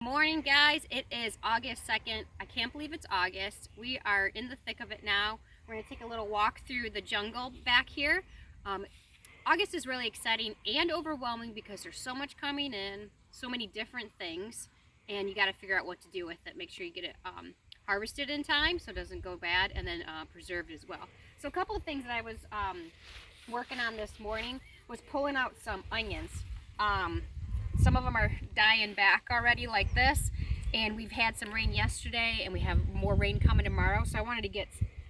Morning, guys. It is August 2nd. I can't believe it's August. We are in the thick of it now. We're going to take a little walk through the jungle back here. August is really exciting and overwhelming because there's so much coming in, so many different things, and you got to figure out what to do with it. Make sure you get it harvested in time so it doesn't go bad, and then preserved as well. So a couple of things that I was working on this morning was pulling out some onions. Some of them are dying back already like this, and we've had some rain yesterday and we have more rain coming tomorrow, so I wanted to get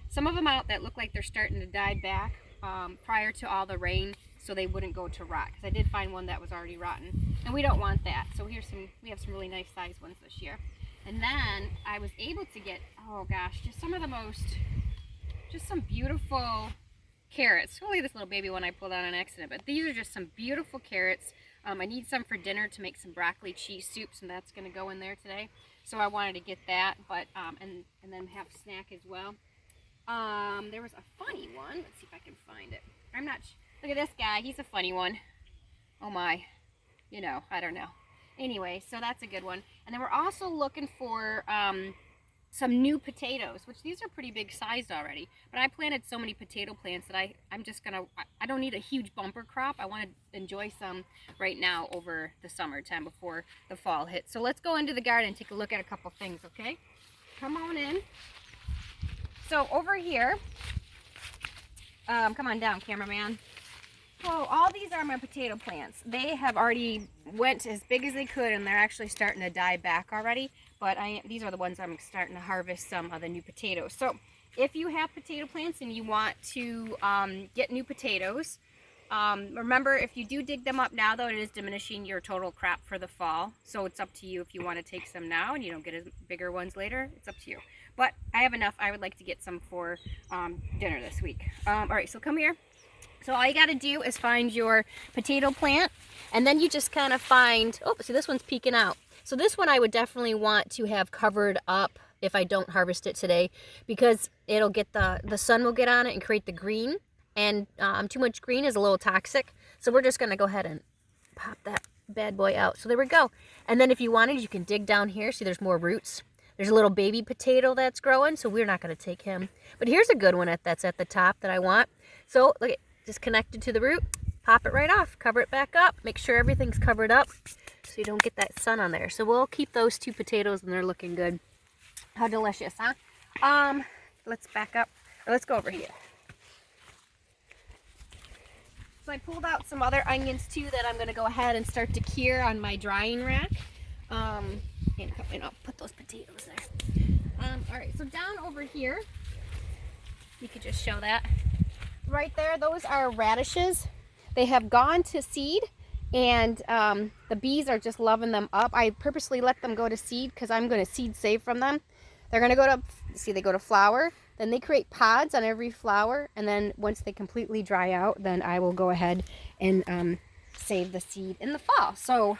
some of them out that look like they're starting to die back prior to all the rain so they wouldn't go to rot, because I did find one that was already rotten and we don't want that. So we have some really nice sized ones this year. And then I was able to get, oh gosh, just some beautiful carrots. Only this little baby one I pulled out on accident, but these are just some beautiful carrots. I need some for dinner to make some broccoli cheese soups, and that's going to go in there today. So I wanted to get that, but and then have a snack as well. There was a funny one. Let's see if I can find it. Look at this guy. He's a funny one. Oh my. I don't know. Anyway, so that's a good one. And then we're also looking for some new potatoes, which these are pretty big sized already, but I planted so many potato plants that I don't need a huge bumper crop. I want to enjoy some right now over the summertime before the fall hits. So let's go into the garden and take a look at a couple things, okay? Come on in. So over here, come on down, cameraman. So all these are my potato plants. They have already went as big as they could, and they're actually starting to die back already. But these are the ones I'm starting to harvest some of the new potatoes. So if you have potato plants and you want to get new potatoes, remember, if you do dig them up now, though, it is diminishing your total crop for the fall. So it's up to you if you want to take some now and you don't get as bigger ones later. It's up to you. But I have enough. I would like to get some for dinner this week. All right, so come here. So all you got to do is find your potato plant, and then you just kind of find, oh, see, this one's peeking out. So this one I would definitely want to have covered up if I don't harvest it today, because it'll get the sun will get on it and create the green, and too much green is a little toxic. So we're just going to go ahead and pop that bad boy out. So there we go. And then if you wanted, you can dig down here. See, there's more roots. There's a little baby potato that's growing, so we're not going to take him. But here's a good one that's at the top that I want. So look at, just connect it to the root, pop it right off, cover it back up, make sure everything's covered up so you don't get that sun on there. So we'll keep those two potatoes, and they're looking good. How delicious, huh? Let's back up, or let's go over here. So I pulled out some other onions too that I'm going to go ahead and start to cure on my drying rack. And I'll put those potatoes there. All right, so down over here, you could just show that. Right there, those are radishes. They have gone to seed, and the bees are just loving them up. I purposely let them go to seed because I'm going to seed save from them. They're going to go to, see, they go to flower, then they create pods on every flower, and then once they completely dry out, then I will go ahead and save the seed in the fall. So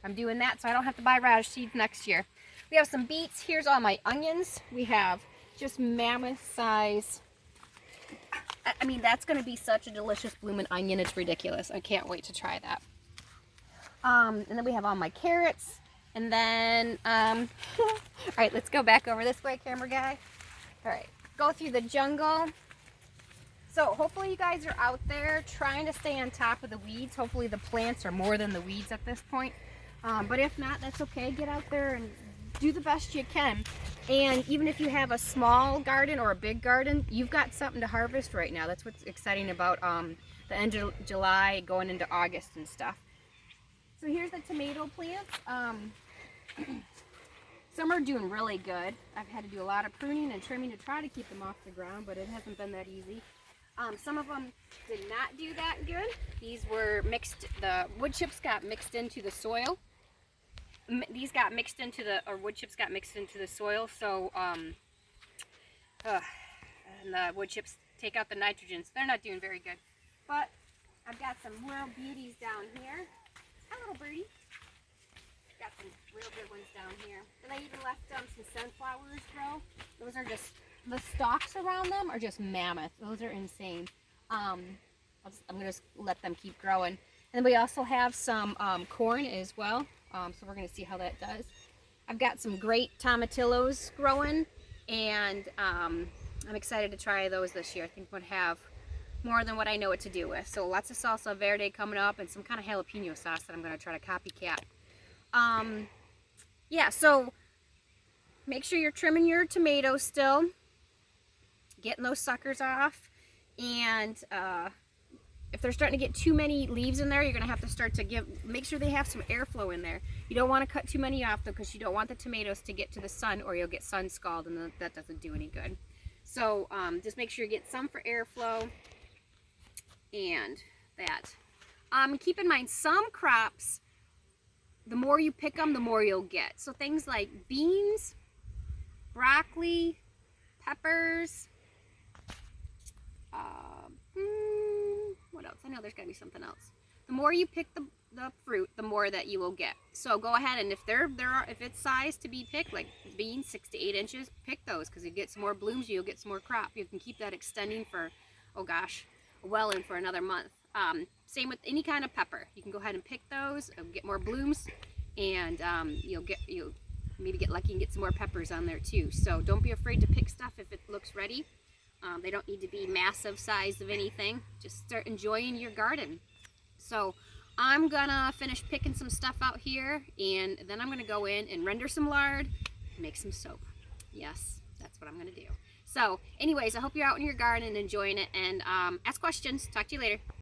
I'm doing that so I don't have to buy radish seeds next year. We have some beets. Here's all my onions. We have just mammoth size. I mean, that's going to be such a delicious blooming onion. It's ridiculous. I can't wait to try that. And then we have all my carrots. And then, all right, let's go back over this way, camera guy. All right, go through the jungle. So hopefully you guys are out there trying to stay on top of the weeds. Hopefully the plants are more than the weeds at this point. But if not, that's okay. Get out there and do the best you can. And even if you have a small garden or a big garden, you've got something to harvest right now. That's what's exciting about the end of July going into August and stuff. So here's the tomato plants. Some are doing really good. I've had to do a lot of pruning and trimming to try to keep them off the ground, but it hasn't been that easy. Some of them did not do that good. These were mixed, the wood chips got mixed into the soil. These got mixed into wood chips got mixed into the soil, so and the wood chips take out the nitrogen, so they're not doing very good. But I've got some real beauties down here. Hi, little birdie. Got some real good ones down here. And I even left some sunflowers grow. Those are just, the stalks around them are just mammoth. Those are insane. I'm gonna just let them keep growing. And then we also have some corn as well. So we're going to see how that does. I've got some great tomatillos growing, and I'm excited to try those this year. I think I'm going to have more than what I know what to do with. So lots of salsa verde coming up, and some kind of jalapeno sauce that I'm going to try to copycat. Yeah, so make sure you're trimming your tomatoes still, getting those suckers off, and if they're starting to get too many leaves in there, you're going to have to start to make sure they have some airflow in there. You don't want to cut too many off though, because you don't want the tomatoes to get to the sun, or you'll get sun scald, and that doesn't do any good. So just make sure you get some for airflow, and that. Keep in mind, some crops, the more you pick them, the more you'll get. So things like beans, broccoli, peppers, what else? I know there's got to be something else. The more you pick the fruit, the more that you will get. So go ahead, and if if it's sized to be picked, like beans, 6 to 8 inches, pick those, because you get some more blooms, you'll get some more crop. You can keep that extending for, oh gosh, well in for another month. Same with any kind of pepper. You can go ahead and pick those, get more blooms, and you'll maybe get lucky and get some more peppers on there too. So don't be afraid to pick stuff if it looks ready. They don't need to be massive size of anything. Just start enjoying your garden. So I'm gonna finish picking some stuff out here, and then I'm gonna go in and render some lard, make some soap. Yes, that's what I'm gonna do. So anyways, I hope you're out in your garden and enjoying it, and ask questions. Talk to you later.